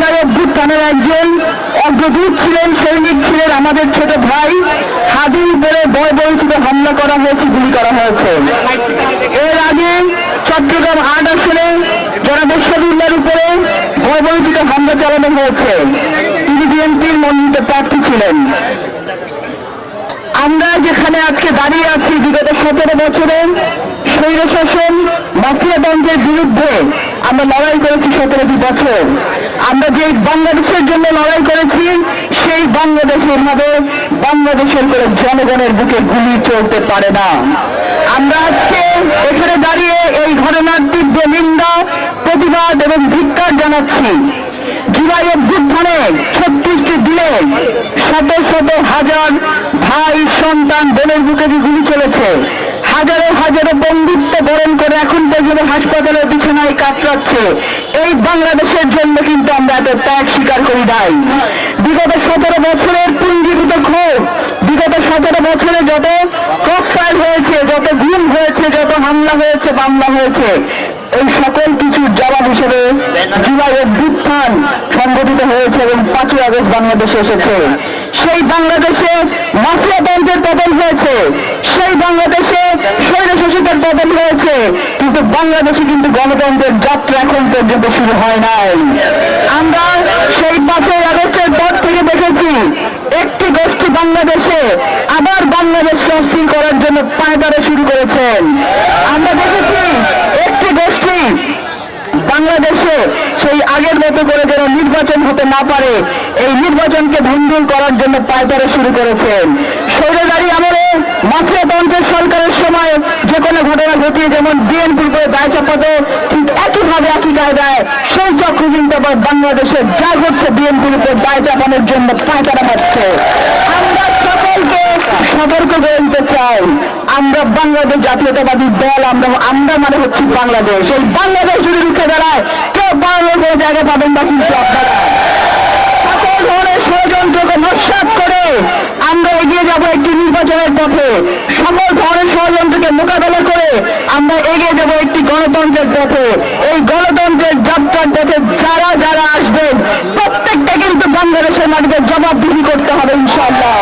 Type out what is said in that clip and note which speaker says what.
Speaker 1: জুলাই অভ্যুত্থানের একজন অগ্রদূত ছিলেন, সৈনিক ছিলেন, আমাদের ছোট ভাই হাদির উপরে বর্বরচিত হামলা করা হয়েছে, গুলি করা হয়েছে। এর আগে চট্টগ্রাম ৮ আসনে জনাব শহীদুল্লাহর উপরে বর্বরচিত হামলা চালানো হয়েছে। তিনি বিএনপির মনোনীত প্রার্থী ছিলেন। আমরা যেখানে আজকে দাঁড়িয়ে আছি, বিগত 17 বছরে স্বৈরশাসন মাফিয়াতন্ত্রের বিরুদ্ধে আমরা লড়াই করেছি 17টি বছর। আমরা যে বাংলাদেশের জন্য লড়াই করেছি, সেই বাংলাদেশে এভাবে বাংলাদেশের করে জনগণের বুকে গুলি চলতে পারে না। আমরা আজকে এখানে দাঁড়িয়ে এই ঘটনার তীব্র নিন্দা, প্রতিবাদ এবং ধিক্কার জানাচ্ছি। জুলাই অভ্যুত্থানে 36টি দিনে শত শত হাজার ভাই, সন্তান, বোনের বুকে গুলি চলেছে। হাজারো হাজারো বন্ধুত্ব বরণ করে এখন পর্যন্ত হাসপাতালের বিছানায় কাতরাচ্ছে। এই বাংলাদেশের জন্য কিন্তু আমরা এত ত্যাগ স্বীকার করি নাই। বিগত 17 বছরের পুঞ্জীভূত ক্ষোভ, বিগত 17 বছরে যত ক্রসফায়ার হয়েছে, যত গুম হয়েছে, যত হামলা হয়েছে, মামলা হয়েছে, এই সকল কিছুর জবাব হিসেবে জুলাই অভ্যুত্থান সংগঠিত হয়েছে এবং 5ই আগস্ট বাংলাদেশে এসেছে। সেই বাংলাদেশে মাফিয়াতন্ত্রের পতন হয়েছে, সেই বাংলাদেশে স্বৈরশাসকের পতন হয়েছে, কিন্তু বাংলাদেশে কিন্তু গণতন্ত্রের যাত্রা এখন পর্যন্ত শুরু হয় নাই। আমরা সেই 5ই আগস্টের পর থেকে দেখেছি একটি গোষ্ঠী বাংলাদেশে আবার বাংলাদেশকে অস্থির করার জন্য পায়তারা শুরু করেছেন। আমরা দেখেছি একটি গোষ্ঠী বাংলাদেশে সেই আগের মতো করে যেন নির্বাচন হতে না পারে, এই নির্বাচনকে ভঙ্গুর করার জন্য পায়তারা শুরু করেছেন। স্বৈরাচারী আমলে মাফিয়াতন্ত্রের সরকারের সময় যে কোনো ঘটনা ঘটিয়ে যেমন বিএনপির করে দায় চাপাতো, ঠিক একইভাবে একই কায়দায় সেই চক্র কিন্তু আবার বাংলাদেশে যা ঘটছে বিএনপির উপর দায় চাপানোর জন্য পায়তারা মারছে। আমরা সকলকে সতর্ক করে দিতে চাই, আমরা বাংলাদেশ জাতীয়তাবাদী দল, আমরা মানে হচ্ছে বাংলাদেশ। এই বাংলাদেশ যদি রুখে দাঁড়ায়, কেউ বাংলাদেশের জায়গা পাবেন না কিন্তু আপনারা। সকল ধরনের ষড়যন্ত্রকে নস্যাৎ করে আমরা এগিয়ে যাব একটি নির্বাচনের পথে। সকল ধরনের ষড়যন্ত্রকে মোকাবেলা করে আমরা এগিয়ে যাব একটি গণতন্ত্রের পথে। এই গণতন্ত্রের যাত্রার পথে যারা যারা আসবেন, প্রত্যেকটা কিন্তু বাংলাদেশের মাটিতে জবাবদিহি করতে হবে ইনশাআল্লাহ।